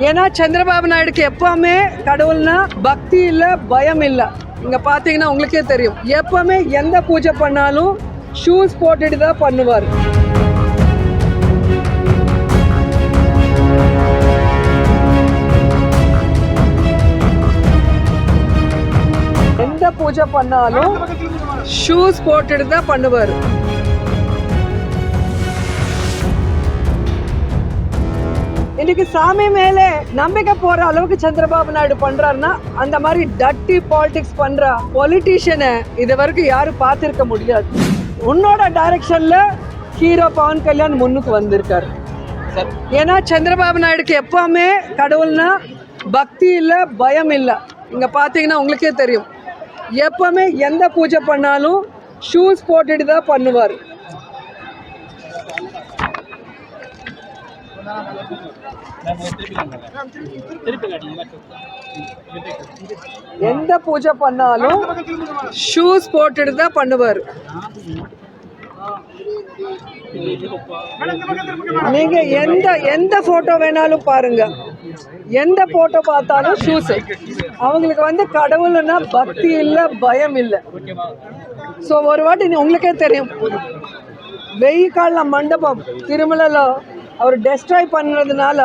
ஏன்னா சந்திரபாபு நாயுடுக்கு எப்பவுமே கடவுள்னா பக்தி இல்லை, பயம் இல்லை. இங்கே பார்த்தீங்கன்னா உங்களுக்கே தெரியும், எப்பவுமே எந்த பூஜை பண்ணாலும் ஷூஸ் போட்டுட்டு தான் பண்ணுவார். எந்த பூஜை பண்ணாலும் ஷூஸ் போட்டுட்டு தான் பண்ணுவார். இன்னைக்கு சாமி மேலே நம்பிக்கை போற அளவுக்கு சந்திரபாபு நாயுடு பண்றாருன்னா, அந்த மாதிரி டட்டி பாலிடிக்ஸ் பண்ற பொலிட்டீஷியனை இது வரைக்கும் யாரும் பார்த்திருக்க முடியாது. உன்னோட டைரக்ஷன்ல ஹீரோ பவன் கல்யாண் முன்னுக்கு வந்திருக்காரு. ஏன்னா சந்திரபாபு நாயுடுக்கு எப்பவுமே கடவுள்னா பக்தி இல்லை, பயம் இல்லை. இங்க பார்த்தீங்கன்னா உங்களுக்கே தெரியும், எப்பவுமே எந்த பூஜை பண்ணாலும் ஷூஸ் போட்டுட்டு தான் பண்ணுவார். எந்த பூஜை பண்ணாலும் ஷூஸ் போட்டுட்டு தான் பண்ணுவார். நீங்க எந்த போட்டோ வேணாலும் பாருங்க, எந்த போட்டோ பார்த்தாலும் ஷூஸ். அவங்களுக்கு கடவுள்னா பக்தி இல்லை, பயம் இல்லை. ஸோ ஒரு வாட்டி உங்களுக்கே தெரியும், வெயில் கால மண்டபம் திருமலையில் அவர் டெஸ்ட்ராய் பண்ணுறதுனால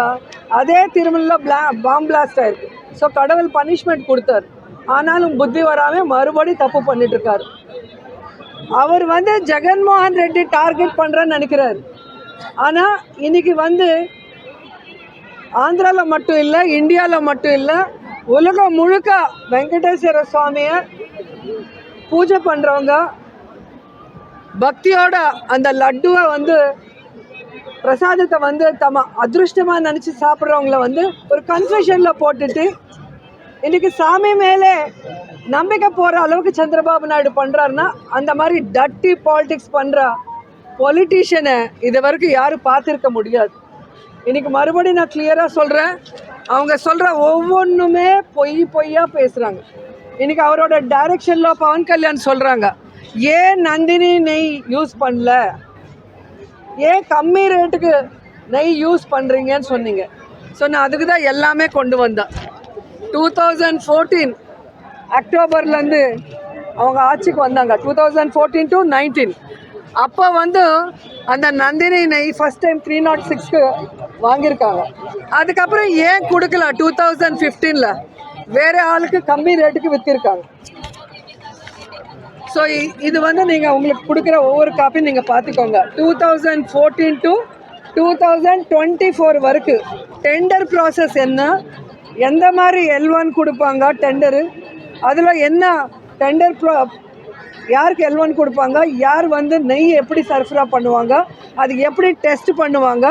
அதே திருமலையில் பாம் பிளாஸ்ட் ஆயிருக்கு. ஸோ கடவுள் பனிஷ்மெண்ட் கொடுத்தார். ஆனாலும் புத்தி வராமல் மறுபடியும் தப்பு பண்ணிட்டு இருக்காரு. அவர் ஜெகன்மோகன் ரெட்டி டார்கெட் பண்ணுறேன்னு நினைக்கிறார். ஆனால் இன்னைக்கு ஆந்திராவில் மட்டும் இல்லை, இந்தியாவில் மட்டும் இல்லை, உலகம் முழுக்க வெங்கடேஸ்வர சுவாமியை பூஜை பண்ணுறவங்க, பக்தியோட அந்த லட்டுவை பிரசாதத்தை தம்ம அதிருஷ்டமாக நினச்சி சாப்பிட்றவங்கள ஒரு கன்ஃபியூஷனில் போட்டுட்டு இன்றைக்கி சாமி மேலே நம்பிக்கை போகிற அளவுக்கு சந்திரபாபு நாயுடு பண்ணுறாருன்னா, அந்த மாதிரி டட்டி பாலிடிக்ஸ் பண்ணுற பொலிட்டீஷியனை இது வரைக்கும் யாரும் பார்த்துருக்க முடியாது. இன்றைக்கி மறுபடியும் நான் கிளியராக சொல்கிறேன், அவங்க சொல்கிற ஒவ்வொன்றுமே பொய்யாக பேசுகிறாங்க. இன்றைக்கி அவரோட டைரக்ஷனில் பவன் கல்யாண் சொல்கிறாங்க, ஏன் நந்தினி நெய் யூஸ் பண்ணல, ஏன் கம்மி ரேட்டுக்கு நெய் யூஸ் பண்ணுறீங்கன்னு சொன்னீங்க. ஸோ நான் அதுக்கு தான் எல்லாமே கொண்டு வந்தேன். 2014 அக்டோபர்லேருந்து அவங்க ஆட்சிக்கு வந்தாங்க, 2014 to 19. அப்போ அந்த நந்தினி நெய் ஃபஸ்ட் டைம் 306க்கு வாங்கியிருக்காங்க. அதுக்கப்புறம் ஏன் கொடுக்கல 2015ல் வேறு ஆளுக்கு கம்மி ரேட்டுக்கு விற்றுருக்காங்க. ஸோ இது நீங்கள் உங்களுக்கு கொடுக்குற ஒவ்வொரு காப்பியும் நீங்கள் பார்த்துக்கோங்க. 2014 to 2024 வரைக்கும் டெண்டர் ப்ராசஸ் என்ன, எந்த மாதிரி L1 கொடுப்பாங்க டெண்டரு, அதில் என்ன டெண்டர் யாருக்கு L1 கொடுப்பாங்க, யார் நெய் எப்படி சர்ஃபரா பண்ணுவாங்க, அது எப்படி டெஸ்ட் பண்ணுவாங்க,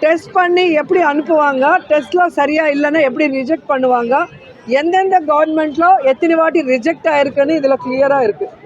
டெஸ்ட் பண்ணி எப்படி அனுப்புவாங்க, டெஸ்ட்டில் சரியாக இல்லைன்னா எப்படி ரிஜெக்ட் பண்ணுவாங்க, எந்தெந்த கவர்மெண்ட்டில் எத்தனை வாட்டி ரிஜெக்ட் ஆகிருக்குன்னு இதில் கிளியராக இருக்குது.